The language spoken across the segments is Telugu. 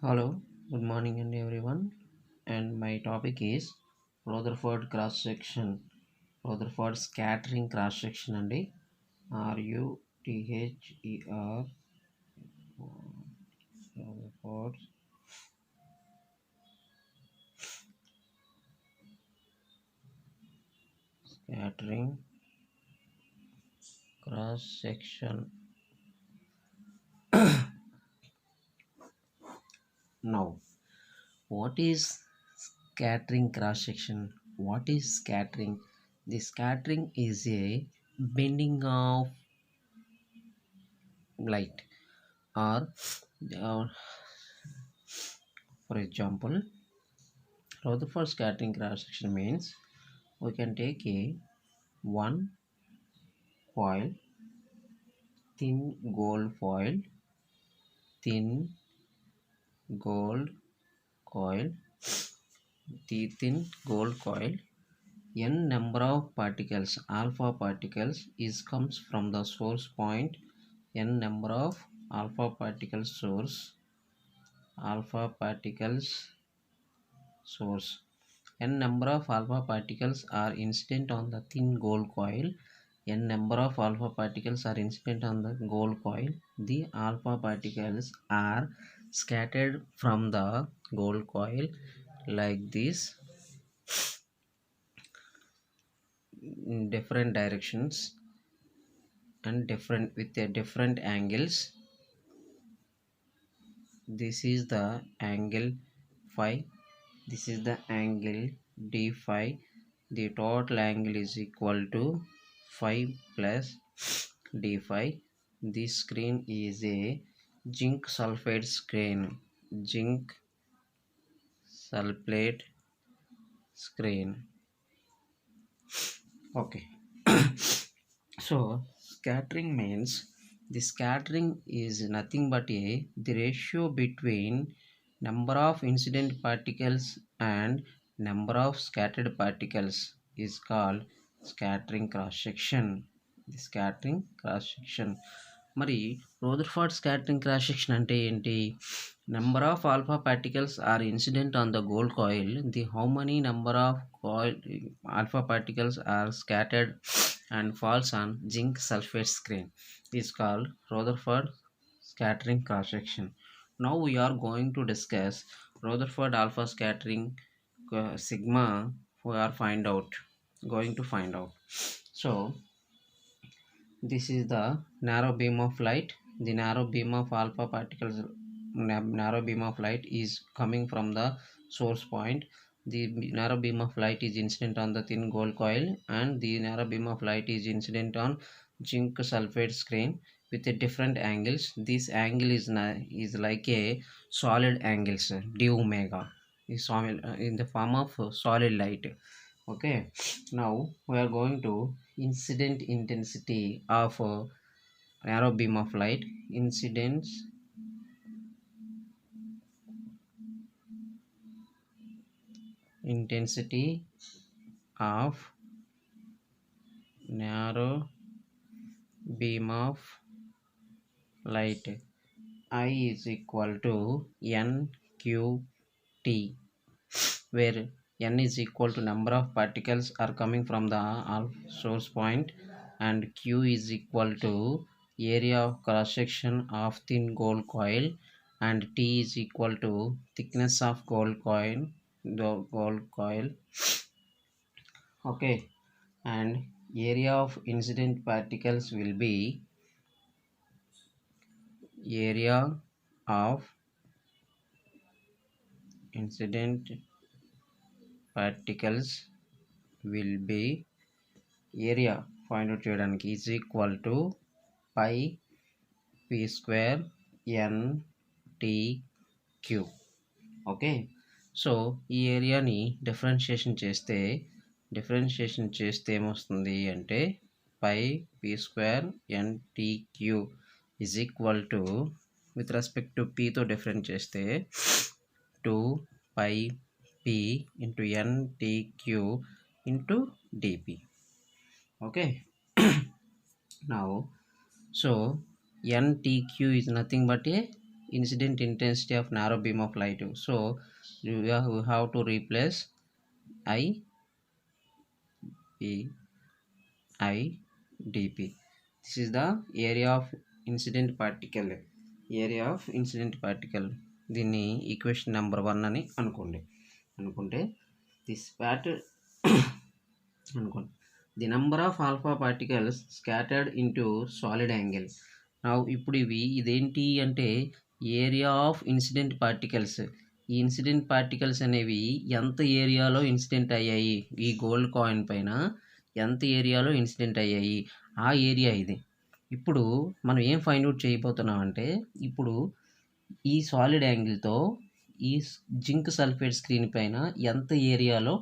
Hello, good morning and everyone. And my topic is Rutherford cross section. Rutherford scattering cross section and RUTHER Rutherford scattering cross section. Now, what is scattering cross section? What is scattering? The scattering is a bending of light, or, or for example, Rutherford scattering cross section means we can take a one foil, thin gold foil, thin gold coil, the thin gold coil, n number of particles, alpha particles is comes from the source point, n number of alpha particles source, alpha particles source, n number of alpha particles are incident on the thin gold coil, n number of alpha particles are incident on the gold coil. The alpha particles are scattered from the gold coil like this in different directions and different with a different angles. This is the angle phi. This is the angle d phi. The total angle is equal to phi plus d phi. This screen is a zinc sulfate screen. Zinc sulfate screen. Okay. So scattering means the scattering is nothing but the ratio between number of incident particles and number of scattered particles is called scattering cross section. The scattering cross section. మరి Rutherford scattering cross section అంటే ఏంటి? Number of alpha particles are incident on the gold coil. The how many number of coil alpha particles are scattered and falls on zinc sulfate screen is called Rutherford scattering cross section. Now we are going to discuss Rutherford alpha scattering sigma. We are going to find out. So this is the narrow beam of light. The narrow beam of alpha particles, narrow beam of light is coming from the source point. The narrow beam of light is incident on the thin gold coil, and the narrow beam of light is incident on zinc sulfate screen with a different angles. This angle is like a solid angles, d omega is solid, in the form of solid light. Okay, now we are going to incident intensity of narrow beam of light. Incidence intensity of narrow beam of light. I is equal to nqt, where n is equal to number of particles are coming from the source point, and q is equal to area of cross section of thin gold coil, and t is equal to thickness of gold coil, the gold coil. Okay, and area of incident particles will be area of incident particles will be area find out చేయడానికి is equal to pi p square n t q. Okay, so ఈ ఏరియాని డిఫరెన్షియేషన్ చేస్తే ఏమొస్తుంది అంటే pi p square n t q is equal to, with respect to పీతో డిఫరెంట్ చేస్తే 2 pi p into ntq into dp. Okay. Now so ntq is nothing but a incident intensity of narrow beam of light. So you have to replace I E I dp. This is the area of incident particle. దీన్ని ఈక్వేషన్ నెంబర్ 1 అని అనుకుంటే దిస్ ప్యాట్ అనుకోండి the number of alpha particles scattered into solid angle. ఇప్పుడు ఇదేంటి అంటే ఏరియా ఆఫ్ ఇన్సిడెంట్ పార్టికల్స్. ఈ ఇన్సిడెంట్ పార్టికల్స్ అనేవి ఎంత ఏరియాలో ఇన్సిడెంట్ అయ్యాయి, ఈ గోల్డ్ కాయిన్ పైన ఎంత ఏరియాలో ఇన్సిడెంట్ అయ్యాయి, ఆ ఏరియా ఇది. ఇప్పుడు మనం ఏం ఫైండ్ అవుట్ చేయబోతున్నాం అంటే, ఇప్పుడు ఈ సాలిడ్ యాంగిల్తో ఈ జింక్ సల్ఫేట్ స్క్రీన్ పైన ఎంత ఏరియాలో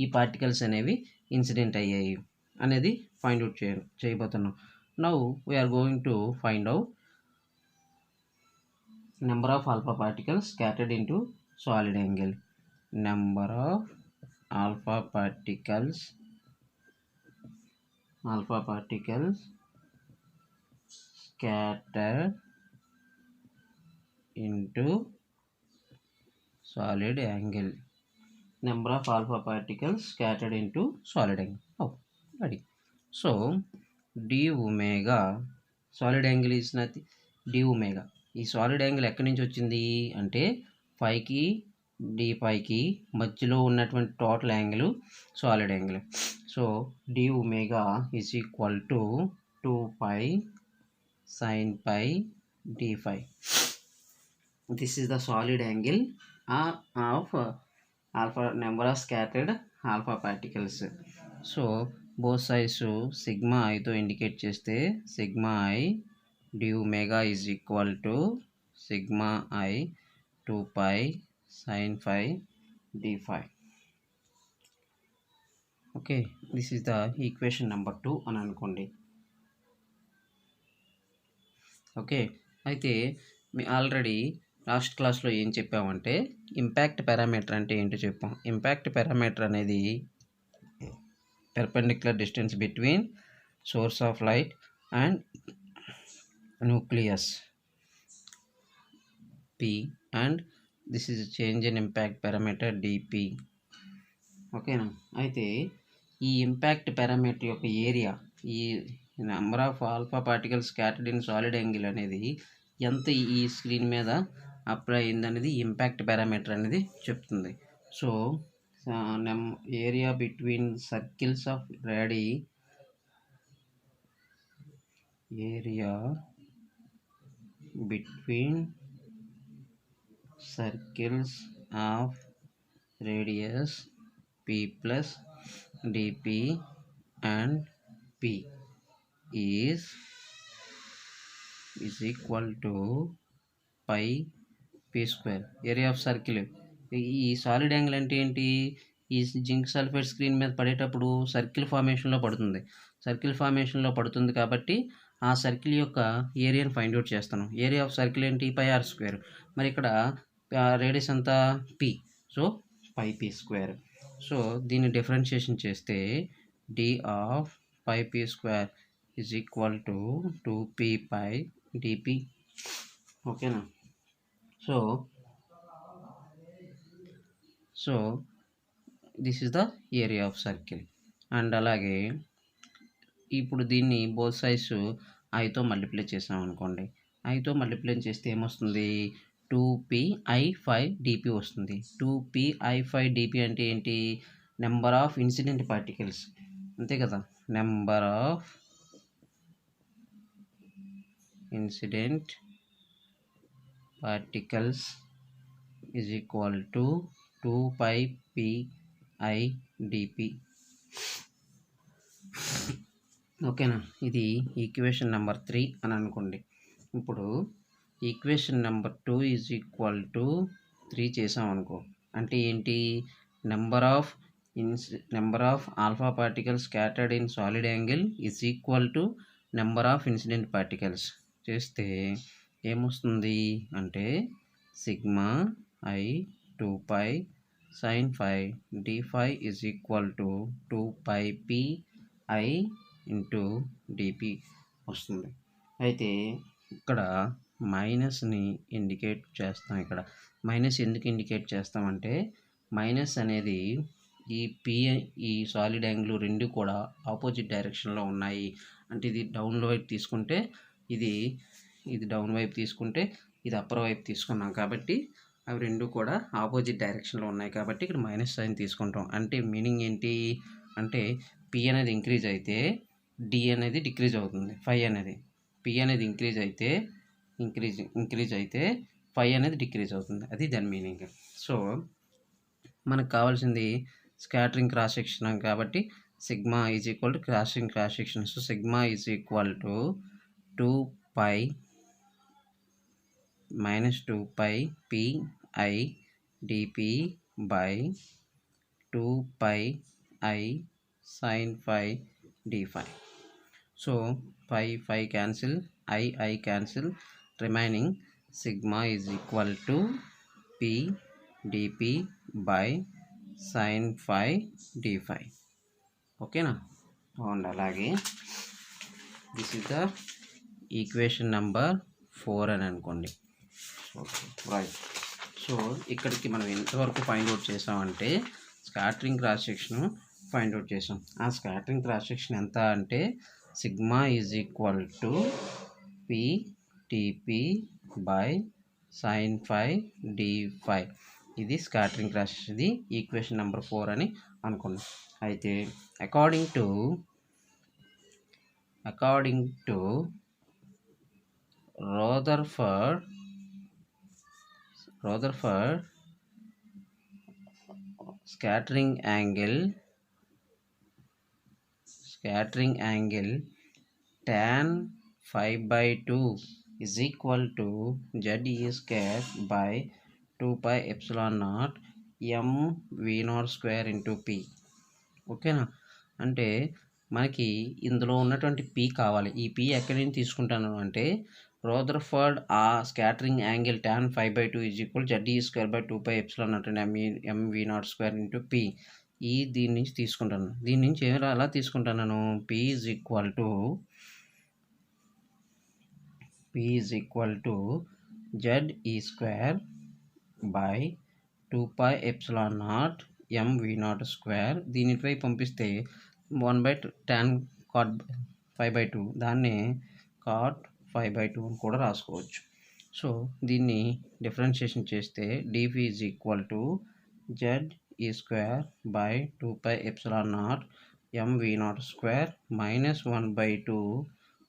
ఈ పార్టికల్స్ అనేవి ఇన్సిడెంట్ అయ్యాయి అనేది ఫైండ్ అవుట్ చేయబోతున్నాం. Now we are going to find out number of alpha particles scattered into solid angle. Number of alpha particles scattered into solid angle. Number of alpha particles scattered into solid angle. Oh, ready. So d omega, solid angle is nothing, d omega. ఈ సాలిడ్ యాంగిల్ ఎక్కడి నుంచి వచ్చింది అంటే పైకి డి పైకి మధ్యలో ఉన్నటువంటి total angle solid angle. So d omega is equal to 2π sin π d5. This is the solid angle of alpha number of scattered alpha particles. So both sides sigma ఐతో ఇండికేట్ చేస్తే sigma I d omega is equal to sigma I 2π sin phi d5. Okay, this is the equation number 2 అని అనుకోండి. ఓకే, అయితే మీ ఆల్రెడీ లాస్ట్ క్లాస్లో ఏం చెప్పామంటే ఇంపాక్ట్ పారామీటర్ అంటే ఏంటో చెప్పాం. ఇంపాక్ట్ పారామీటర్ అనేది perpendicular distance between source of light and nucleus P, and this is a change in impact parameter dp. ఓకేనా, అయితే ఈ ఇంపాక్ట్ పారామీటర్ యొక్క ఏరియా, ఈ number of alpha particles scattered in solid angle అనేది ఎంత ఈ స్క్రీన్ మీద అప్లై అయిందనేది ఇంపాక్ట్ పారామీటర్ అనేది చెప్తుంది. So area between circles of between circles of radius p plus dp and p is equal to pi p square. Area of circle. ఈ సాలిడ్ యాంగిల్ అంటే ఏంటి, ఈ జింక్ సల్ఫేట్ స్క్రీన్ మీద పడేటప్పుడు సర్కిల్ ఫార్మేషన్లో పడుతుంది కాబట్టి ఆ సర్కిల్ యొక్క ఏరియాని ఫైండ్ అవుట్ చేస్తాను. ఏరియా ఆఫ్ సర్కిల్ ఏంటి, పై ఆర్ స్క్వేర్. మరి ఇక్కడ రేడియస్ అంతా p, so pi p square. So దీన్ని డిఫరెన్షియేషన్ చేస్తే d of pi p square is equal to 2p pi dp. ఓకేనా, so this is the area of circle. And అలాగే ఇప్పుడు దీన్ని బోత్ సైడ్స్ ఐతో మల్టిప్లై చేసాం అనుకోండి. ఐతో మల్టిప్లై చేస్తే ఏమొస్తుంది, 2pi5dp వస్తుంది. 2pi5dp అంటే ఏంటి, నెంబర్ ఆఫ్ ఇన్సిడెంట్ పార్టికల్స్, అంతే కదా. Number of incident particles is equal to 2πpi/dp. ఓకేనా, ఇది ఈక్వేషన్ నెంబర్ 3 అని అనుకోండి. ఇప్పుడు equation number 2 is equal to 3 చేసాం అనుకో, అంటే ఏంటి, number of alpha particles scattered in solid angle is equal to number of incident particles చేస్తే ఏమొస్తుంది అంటే sigma I 2π sin phi d5 is equal to 2πpi into dp వస్తుంది. అయితే ఇక్కడ మైనస్ని ఇండికేట్ చేస్తాం. ఇక్కడ మైనస్ ఎందుకు ఇండికేట్ చేస్తామంటే మైనస్ అనేది ఈ సాలిడ్ యాంగిల్ రెండు కూడా ఆపోజిట్ డైరెక్షన్లో ఉన్నాయి. అంటే ఇది డౌన్ వైపు తీసుకుంటే ఇది డౌన్ వైపు తీసుకుంటే ఇది అప్పర్ వైపు తీసుకున్నాం కాబట్టి అవి రెండు కూడా ఆపోజిట్ డైరెక్షన్లో ఉన్నాయి కాబట్టి ఇక్కడ మైనస్ సైన్ తీసుకుంటాం. అంటే మీనింగ్ ఏంటి అంటే పి అనేది ఇంక్రీజ్ అయితే డి అనేది డిక్రీజ్ అవుతుంది. ఫై అనేది పి అనేది ఇంక్రీజ్ అయితే ఫై అనేది డిక్రీజ్ అవుతుంది. అది దాని మీనింగ్. సో మనకు కావాల్సింది స్కాటరింగ్ క్రాస్ సెక్షన్ కాబట్టి sigma is equal to cross section. So sigma is equal to 2π minus 2π pi dp by 2π I sin phi d phi. So phi cancel, I cancel, remaining sigma is equal to p dp by sin phi d phi. ఓకేనా? అండ్ అలాగే this is the equation number 4 అని అనుకోండి. Okay right. సో ఇక్కడికి మనం ఎంతవరకు ఫైండ్ అవుట్ చేసామంటే scattering cross section find out చేసాం. ఆ స్కాటరింగ్ క్రాస్ సెక్షన్ ఎంత అంటే sigma is equal to p tp by sine phi d phi. ఇది స్కాటరింగ్ క్రాస్ సెక్షన్. ఇది ఈక్వేషన్ నెంబర్ 4 అని అనుకోండి. అయితే according to Rutherford scattering angle tan phi by 2 is equal to ZE square by 2 pi epsilon naught m v naught square into p. ఓకేనా? అంటే మనకి ఇందులో ఉన్నటువంటి పి కావాలి. ఈ పి ఎక్కడి నుంచి తీసుకుంటాను అంటే Rutherford ఆ scattering angle tan phi by 2 is equal ZE square by 2 pi epsilon naught m v naught square into p. దీని నుంచి తీసుకుంటాను. దీని నుంచి ఎలా తీసుకుంటాను? p is equal to ZE square by 2 pi epsilon naught m v naught square. దీనిపై పంపిస్తే 1/tan cot phi by 2 దాన్ని cot phi by 2 అని కూడా రాసుకోవచ్చు. సో దీన్ని డిఫరెన్షియేషన్ చేస్తే dv is equal to ZE square by 2 pi epsilon naught m v naught square minus 1/2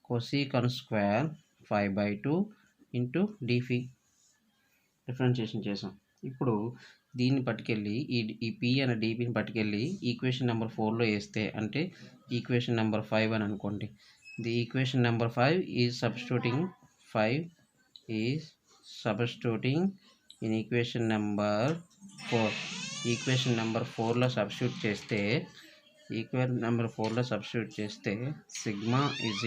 cosecant square phi by 2 into dv differentiation చేసాం. ఇప్పుడు దీన్ని పట్టుకెళ్ళి ఈ పి అనే డిపిని పట్టుకెళ్ళి ఈక్వేషన్ నెంబర్ 4లో వేస్తే అంటే ఈక్వేషన్ నెంబర్ 5 అని అనుకోండి. The equation number 5 is substituting in equation number 4. Equation number 4లో సబ్స్టిట్యూట్ చేస్తే సిగ్మా ఈజ్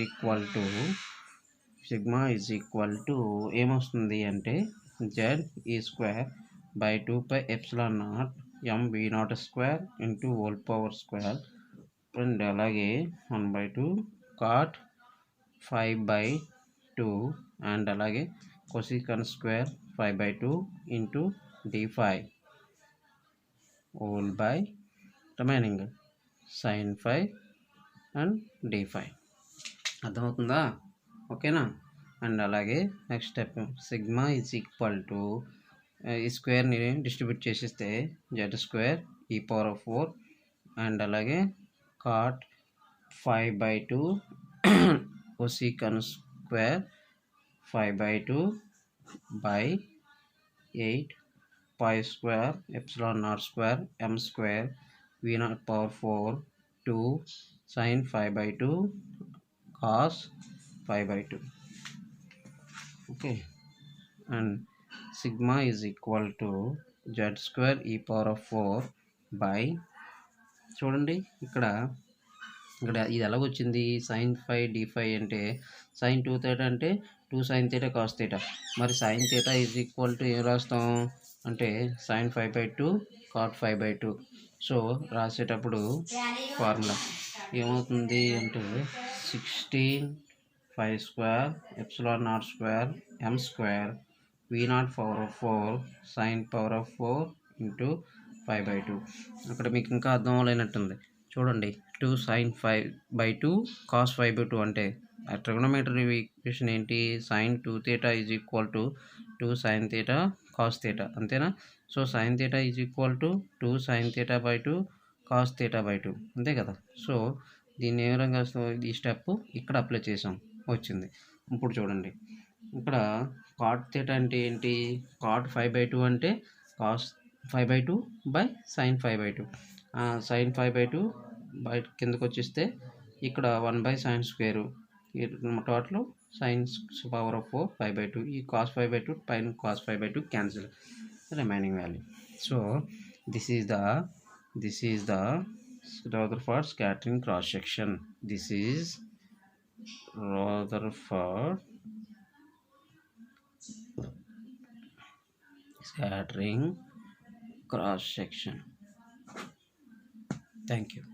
ఈక్వల్ టు ఏమొస్తుంది అంటే ZE square by 2 pi epsilon naught m v naught square into whole power square and అలాగే 1/2 cot 5 by 2 and అలాగే cosecant square 5 by 2 into d5 whole by remaining sin 5 and d5. అర్థమవుతుందా? ఓకేనా? అండ్ అలాగే next step sigma is equal to ఈ స్క్వేర్ని డిస్ట్రిబ్యూట్ చేసిస్తే జెడ్ స్క్వేర్ e⁴ అండ్ అలాగే cot 5/2 cosecant square 5/2 by 8 pi square epsilon naught square m square v naught power 4 2 sin 5/2 cos 5/2. Okay, and sigma is equal to z square e⁴ by చూడండి ఇక్కడ ఇది ఎలాగొచ్చింది sin phi d5 అంటే sin 2θ అంటే 2 sin θ cos θ. మరి sin θ ఈజ్ ఈక్వల్ టు ఏం రాస్తాం అంటే sin 5/2 cot 5/2. సో రాసేటప్పుడు ఫార్ములా ఏమవుతుంది అంటే 16 5 square epsilon naught square m square v naught power of 4 sin power of 4 into 5/2. అక్కడ మీకు ఇంకా అర్థం అవ్వలేనట్టుంది చూడండి. 2 sin 5/2 cos 5/2 అంటే ఆ ట్రిగోనోమెట్రీ ఈక్వేషన్ ఏంటి? sin 2 theta is equal to 2 sin theta cos theta అంతేనా? So sin theta is equal to 2 sin theta by 2 cos theta by 2 అంతే కదా. సో దీన్ని ఏ విధంగా ఈ స్టెప్ ఇక్కడ అప్లై చేసాం వచ్చింది. ఇప్పుడు చూడండి ఇక్కడ కాట్ థీటా అంటే ఏంటి? కాట్ 5/2 అంటే కాస్ 5/2 బై సైన్ 5/2. సైన్ 5/2 బయట కిందకు వచ్చేస్తే ఇక్కడ 1/sin square total sine power of 4 5/2. ఈ కాస్ 5/2 పైన cos 5/2 cancel remaining value. So this is the Rutherford scattering cross section. This is Rutherford scattering cross section. Thank you.